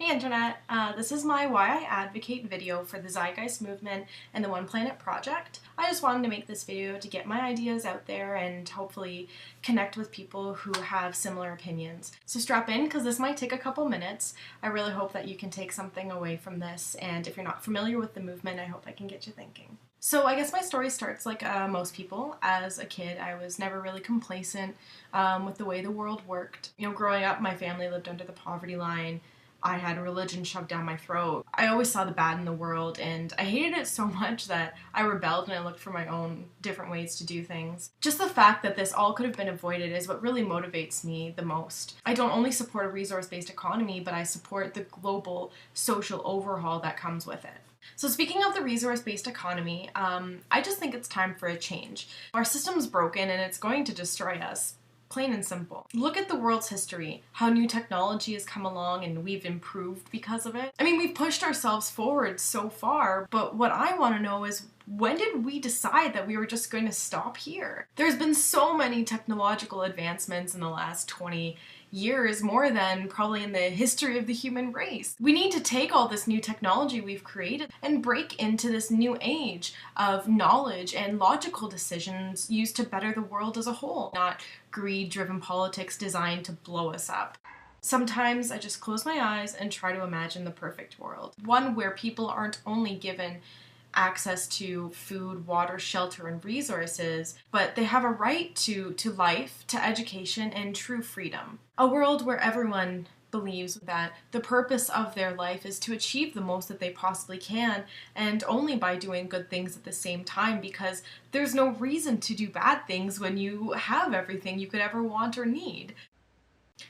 Hey Internet, this is my Why I Advocate video for the Zeitgeist movement and the One Planet Project. I just wanted to make this video to get my ideas out there and hopefully connect with people who have similar opinions. So strap in because this might take a couple minutes. I really hope that you can take something away from this, and if you're not familiar with the movement, I hope I can get you thinking. So I guess my story starts like most people. As a kid, I was never really complacent with the way the world worked. You know, growing up, my family lived under the poverty line. I had religion shoved down my throat. I always saw the bad in the world, and I hated it so much that I rebelled and I looked for my own different ways to do things. Just the fact that this all could have been avoided is what really motivates me the most. I don't only support a resource-based economy, but I support the global social overhaul that comes with it. So speaking of the resource-based economy, I just think it's time for a change. Our system's broken and it's going to destroy us. Plain and simple. Look at the world's history, how new technology has come along and we've improved because of it. I mean, we've pushed ourselves forward so far, but what I want to know is, when did we decide that we were just going to stop here? There's been so many technological advancements in the last 20 years, more than probably in the history of the human race. We need to take all this new technology we've created and break into this new age of knowledge and logical decisions used to better the world as a whole, not greed-driven politics designed to blow us up. Sometimes I just close my eyes and try to imagine the perfect world. One where people aren't only given access to food, water, shelter, and resources, but they have a right to life, to education, and true freedom. A world where everyone believes that the purpose of their life is to achieve the most that they possibly can, and only by doing good things at the same time, because there's no reason to do bad things when you have everything you could ever want or need.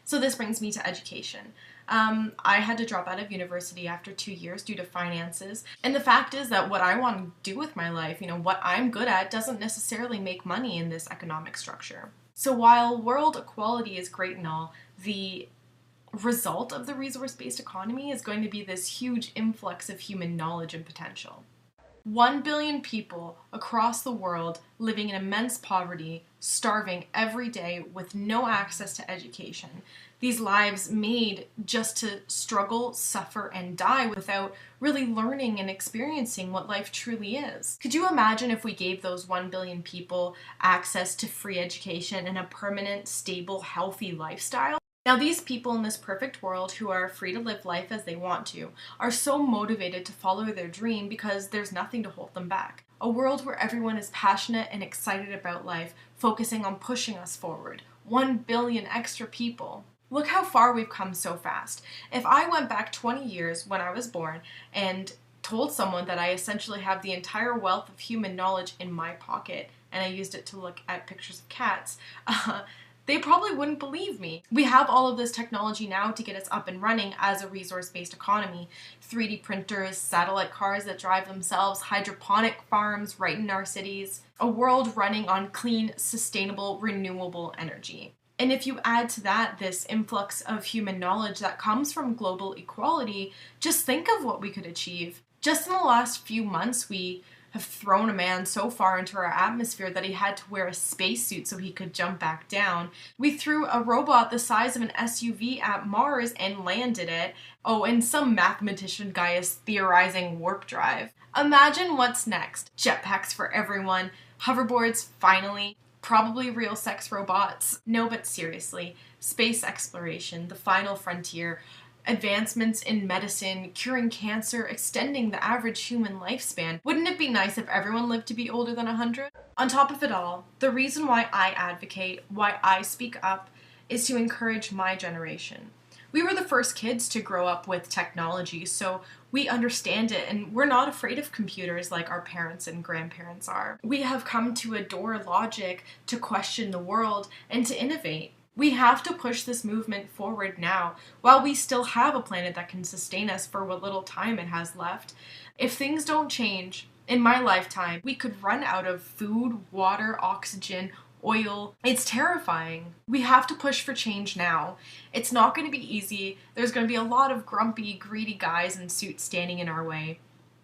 So this brings me to education. I had to drop out of university after 2 years due to finances, and the fact is that what I want to do with my life, what I'm good at, doesn't necessarily make money in this economic structure. So while world equality is great and all, the result of the resource-based economy is going to be this huge influx of human knowledge and potential. 1 billion people across the world living in immense poverty, starving every day with no access to education. These lives made just to struggle, suffer, and die without really learning and experiencing what life truly is. Could you imagine if we gave those 1 billion people access to free education and a permanent, stable, healthy lifestyle? Now, these people in this perfect world who are free to live life as they want to are so motivated to follow their dream because there's nothing to hold them back. A world where everyone is passionate and excited about life, focusing on pushing us forward. 1 billion extra people. Look how far we've come so fast. If I went back 20 years when I was born and told someone that I essentially have the entire wealth of human knowledge in my pocket, and I used it to look at pictures of cats, they probably wouldn't believe me. We have all of this technology now to get us up and running as a resource-based economy. 3D printers, satellite cars that drive themselves, hydroponic farms right in our cities. A world running on clean, sustainable, renewable energy. And if you add to that this influx of human knowledge that comes from global equality, just think of what we could achieve. Just in the last few months, we have thrown a man so far into our atmosphere that he had to wear a spacesuit so he could jump back down. We threw a robot the size of an SUV at Mars and landed it. Oh, and some mathematician guy is theorizing warp drive. Imagine what's next. Jetpacks for everyone, hoverboards finally, probably real sex robots. No, but seriously, space exploration, the final frontier, advancements in medicine, curing cancer, extending the average human lifespan. Wouldn't it be nice if everyone lived to be older than 100? On top of it all, the reason why I advocate, why I speak up, is to encourage my generation. We were the first kids to grow up with technology, so we understand it, and we're not afraid of computers like our parents and grandparents are. We have come to adore logic, to question the world, and to innovate. We have to push this movement forward now, while we still have a planet that can sustain us for what little time it has left. If things don't change, in my lifetime, we could run out of food, water, oxygen, oil. It's terrifying. We have to push for change now. It's not going to be easy. There's going to be a lot of grumpy, greedy guys in suits standing in our way.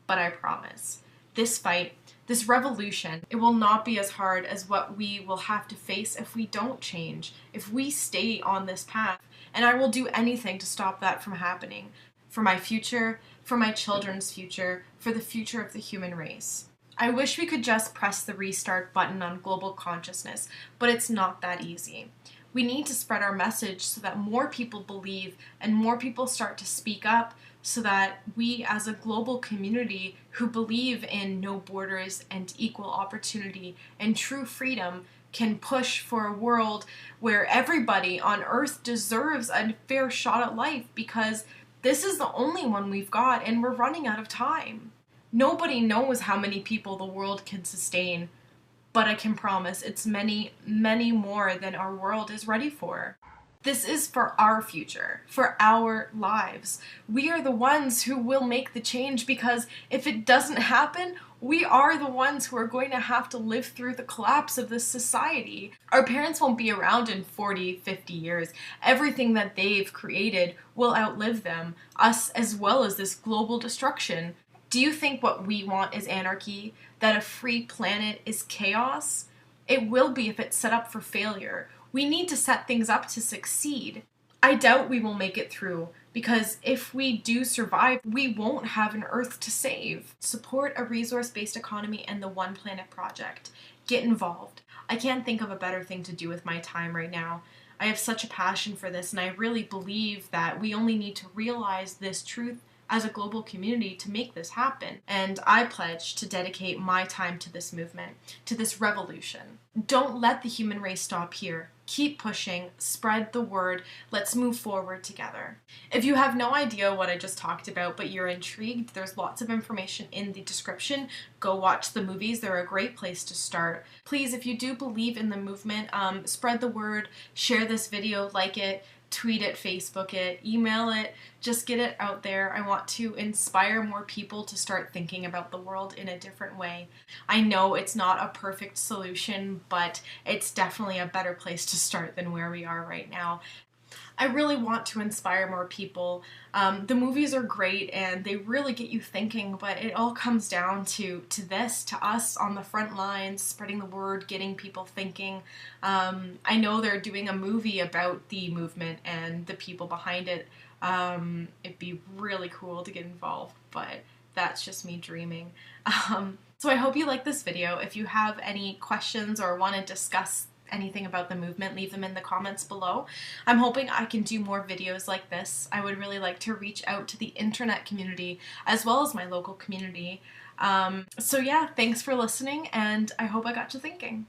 But I promise, this fight, this revolution, it will not be as hard as what we will have to face if we don't change, if we stay on this path. And I will do anything to stop that from happening. for my future, for my children's future, for the future of the human race. I wish we could just press the restart button on global consciousness, but it's not that easy. We need to spread our message so that more people believe and more people start to speak up, so that we as a global community who believe in no borders and equal opportunity and true freedom can push for a world where everybody on Earth deserves a fair shot at life, because this is the only one we've got and we're running out of time. Nobody knows how many people the world can sustain, but I can promise it's many, many more than our world is ready for. This is for our future, for our lives. We are the ones who will make the change, because if it doesn't happen, we are the ones who are going to have to live through the collapse of this society. Our parents won't be around in 40, 50 years. Everything that they've created will outlive them, us as well as this global destruction. Do you think what we want is anarchy? That a free planet is chaos? It will be if it's set up for failure. We need to set things up to succeed. I doubt we will make it through, because if we do survive, we won't have an Earth to save. Support a resource-based economy and the One Planet Project. Get involved. I can't think of a better thing to do with my time right now. I have such a passion for this, and I really believe that we only need to realize this truth as a global community to make this happen. And I pledge to dedicate my time to this movement, to this revolution. Don't let the human race stop here. Keep pushing, spread the word, let's move forward together. If you have no idea what I just talked about, but you're intrigued, there's lots of information in the description. Go watch the movies, they're a great place to start. Please, if you do believe in the movement, spread the word, share this video, like it, tweet it, Facebook it, email it, just get it out there. I want to inspire more people to start thinking about the world in a different way. I know it's not a perfect solution, but it's definitely a better place to start than where we are right now. I really want to inspire more people. The movies are great and they really get you thinking, but it all comes down to us on the front lines, spreading the word, getting people thinking. I know they're doing a movie about the movement and the people behind it. It'd be really cool to get involved, but that's just me dreaming. So I hope you like this video. If you have any questions or want to discuss anything about the movement, leave them in the comments below. I'm hoping I can do more videos like this. I would really like to reach out to the internet community as well as my local community. So yeah, thanks for listening, and I hope I got you thinking.